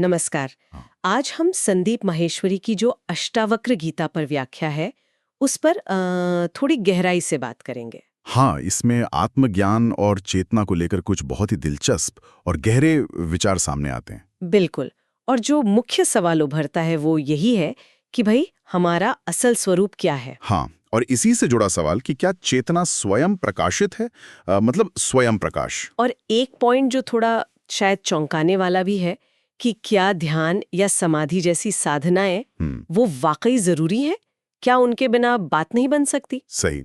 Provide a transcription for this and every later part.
नमस्कार। हाँ। आज हम संदीप माहेश्वरी की जो अष्टावक्र गीता पर व्याख्या है उस पर थोड़ी गहराई से बात करेंगे। हाँ, इसमें आत्मज्ञान और चेतना को लेकर कुछ बहुत ही दिलचस्प और गहरे विचार सामने आते हैं। बिल्कुल। और जो मुख्य सवाल उभरता है वो यही है कि भाई हमारा असल स्वरूप क्या है। हाँ, और इसी से जुड़ा सवाल कि क्या चेतना स्वयं प्रकाशित है, मतलब स्वयं प्रकाश। और एक पॉइंट जो थोड़ा शायद चौंकाने वाला भी है कि क्या ध्यान या समाधि जैसी साधनाएं वो वाकई जरूरी है? क्या उनके बिना बात नहीं बन सकती? सही।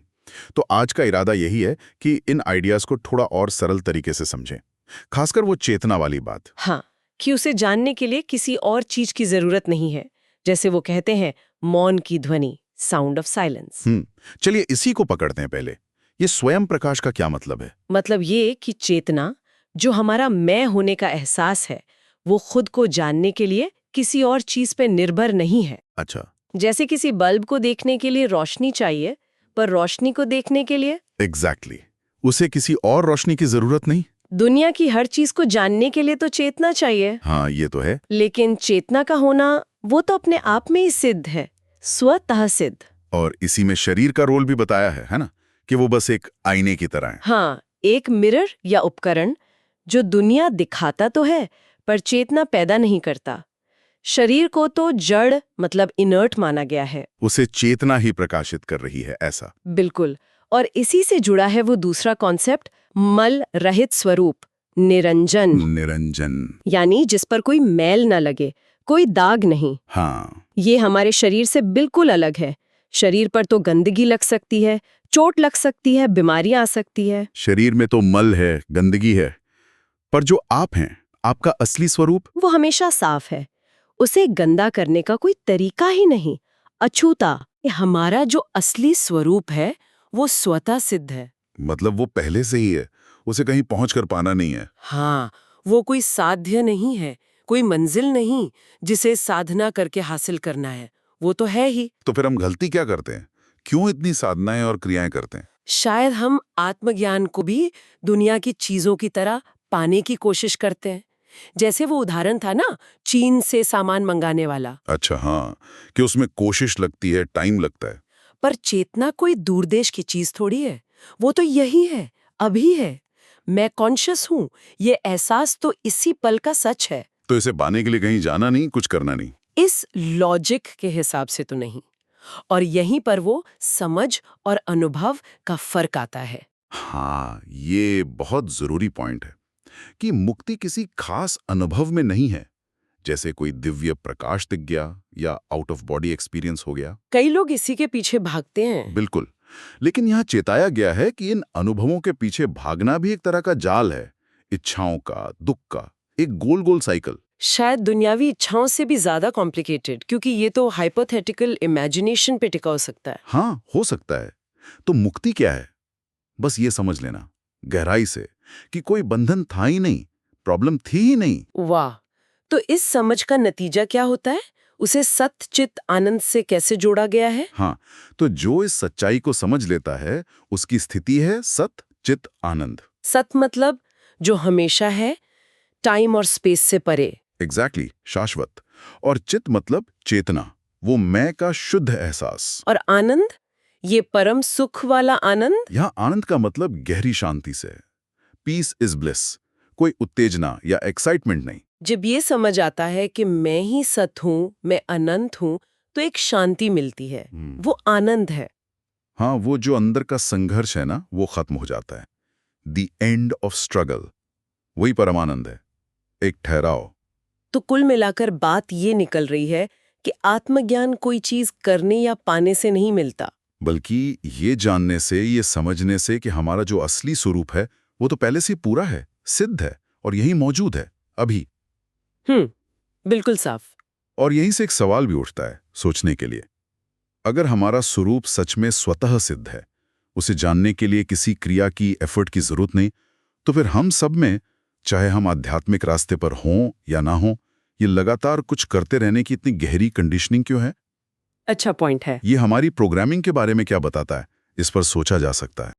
तो आज का इरादा यही है कि इन आइडियाज को थोड़ा और सरल तरीके से समझें, खासकर वो चेतना वाली बात। हाँ, कि उसे जानने के लिए किसी और चीज की जरूरत नहीं है। जैसे वो कहते हैं, मौन की ध्वनि, साउंड ऑफ साइलेंस। चलिए इसी को पकड़ते हैं पहले। ये स्वयं प्रकाश का क्या मतलब है? मतलब ये कि चेतना, जो हमारा मैं होने का एहसास है, वो खुद को जानने के लिए किसी और चीज पे निर्भर नहीं है। अच्छा। जैसे किसी बल्ब को देखने के लिए रोशनी चाहिए, पर रोशनी को देखने के लिए एग्जैक्टली। उसे किसी और रोशनी की जरूरत नहीं। दुनिया की हर चीज को जानने के लिए तो चेतना चाहिए। हाँ, ये तो है। लेकिन चेतना का होना वो तो अपने आप में ही सिद्ध है, स्वतः सिद्ध। और इसी में शरीर का रोल भी बताया है ना, कि वो बस एक आईने की तरह है। हाँ, एक मिरर या उपकरण जो दुनिया दिखाता तो है पर चेतना पैदा नहीं करता। शरीर को तो जड़ मतलब इनर्ट माना गया है। उसे चेतना ही प्रकाशित कर रही है, ऐसा। बिल्कुल। और इसी से जुड़ा है वो दूसरा कॉन्सेप्ट, मल रहित स्वरूप, निरंजन। निरंजन। यानी जिस पर कोई मैल न लगे, कोई दाग नहीं। हाँ। ये हमारे शरीर से बिल्कुल अलग है। शरीर पर तो गंदगी लग सकती है, चोट लग सकती है, बीमारियां आ सकती है। शरीर में तो मल है, गंदगी है, पर जो आप हैं, आपका असली स्वरूप, वो हमेशा साफ है। उसे गंदा करने का कोई तरीका ही नहीं, अछूता। हमारा जो असली स्वरूप है वो स्वतः सिद्ध है। मतलब वो पहले से ही है, उसे कहीं पहुंच कर पाना नहीं है। हाँ, वो कोई साध्य नहीं है, कोई मंजिल नहीं जिसे साधना करके हासिल करना है। वो तो है ही। तो फिर हम गलती क्या करते हैं? क्यों इतनी साधनाएं और क्रियाएं करते हैं? शायद हम आत्मज्ञान को भी दुनिया की चीजों की तरह पाने की कोशिश करते हैं। जैसे वो उदाहरण था ना, चीन से सामान मंगाने वाला। अच्छा, हाँ, कि उसमें कोशिश लगती है, टाइम लगता है। पर चेतना कोई दूरदेश की चीज थोड़ी है। वो तो यही है, अभी है। मैं कॉन्शियस हूँ, ये एहसास तो इसी पल का सच है। तो इसे पाने के लिए कहीं जाना नहीं, कुछ करना नहीं। इस लॉजिक के हिसाब से तो नहीं। और यहीं पर वो समझ और अनुभव का फर्क आता है। हाँ, ये बहुत जरूरी पॉइंट है कि मुक्ति किसी खास अनुभव में नहीं है, जैसे कोई दिव्य प्रकाश दिख गया या आउट ऑफ बॉडी एक्सपीरियंस हो गया। कई लोग इसी के पीछे भागते हैं। बिल्कुल। लेकिन यहाँ चेताया गया है कि इन अनुभवों के पीछे भागना भी एक तरह का जाल है, इच्छाओं का, दुख का, एक गोल गोल साइकिल। शायद दुनियावी इच्छाओं से भी ज्यादा कॉम्प्लिकेटेड, क्योंकि ये तो हाइपोथेटिकल इमेजिनेशन पे टिका हो सकता है। हाँ, हो सकता है। तो मुक्ति क्या है? बस ये समझ लेना गहराई से कि कोई बंधन था ही नहीं, प्रॉब्लम थी ही नहीं। वाह! तो इस समझ का नतीजा क्या होता है? उसे सत चित आनंद से कैसे जोड़ा गया है? हाँ, तो जो इस सच्चाई को समझ लेता है, उसकी स्थिति है सत चित आनंद। सत मतलब जो हमेशा है, टाइम और स्पेस से परे। एग्जैक्टली, शाश्वत। और चित मतलब चेतना, वो मैं का शुद्ध एहसास। और आनंद, ये परम सुख वाला आनंद। यहाँ आनंद का मतलब गहरी शांति से। पीस इज ब्लिस, कोई उत्तेजना या एक्साइटमेंट नहीं। जब ये समझ आता है कि मैं ही सत हूँ, मैं अनंत हूँ, तो एक शांति मिलती है। वो आनंद है। हाँ, वो जो अंदर का संघर्ष है ना, वो खत्म हो जाता है। द एंड ऑफ स्ट्रगल, वही परमानंद है, एक ठहराव। तो कुल मिलाकर बात ये निकल रही है कि आत्मज्ञान कोई चीज करने या पाने से नहीं मिलता, बल्कि ये जानने से, ये समझने से कि हमारा जो असली स्वरूप है वो तो पहले से पूरा है, सिद्ध है और यही मौजूद है अभी। बिल्कुल साफ। और यहीं से एक सवाल भी उठता है सोचने के लिए। अगर हमारा स्वरूप सच में स्वतः सिद्ध है, उसे जानने के लिए किसी क्रिया की, एफर्ट की जरूरत नहीं, तो फिर हम सब में, चाहे हम आध्यात्मिक रास्ते पर हों या ना हों, ये लगातार कुछ करते रहने की इतनी गहरी कंडीशनिंग क्यों है? अच्छा पॉइंट है। ये हमारी प्रोग्रामिंग के बारे में क्या बताता है? इस पर सोचा जा सकता है।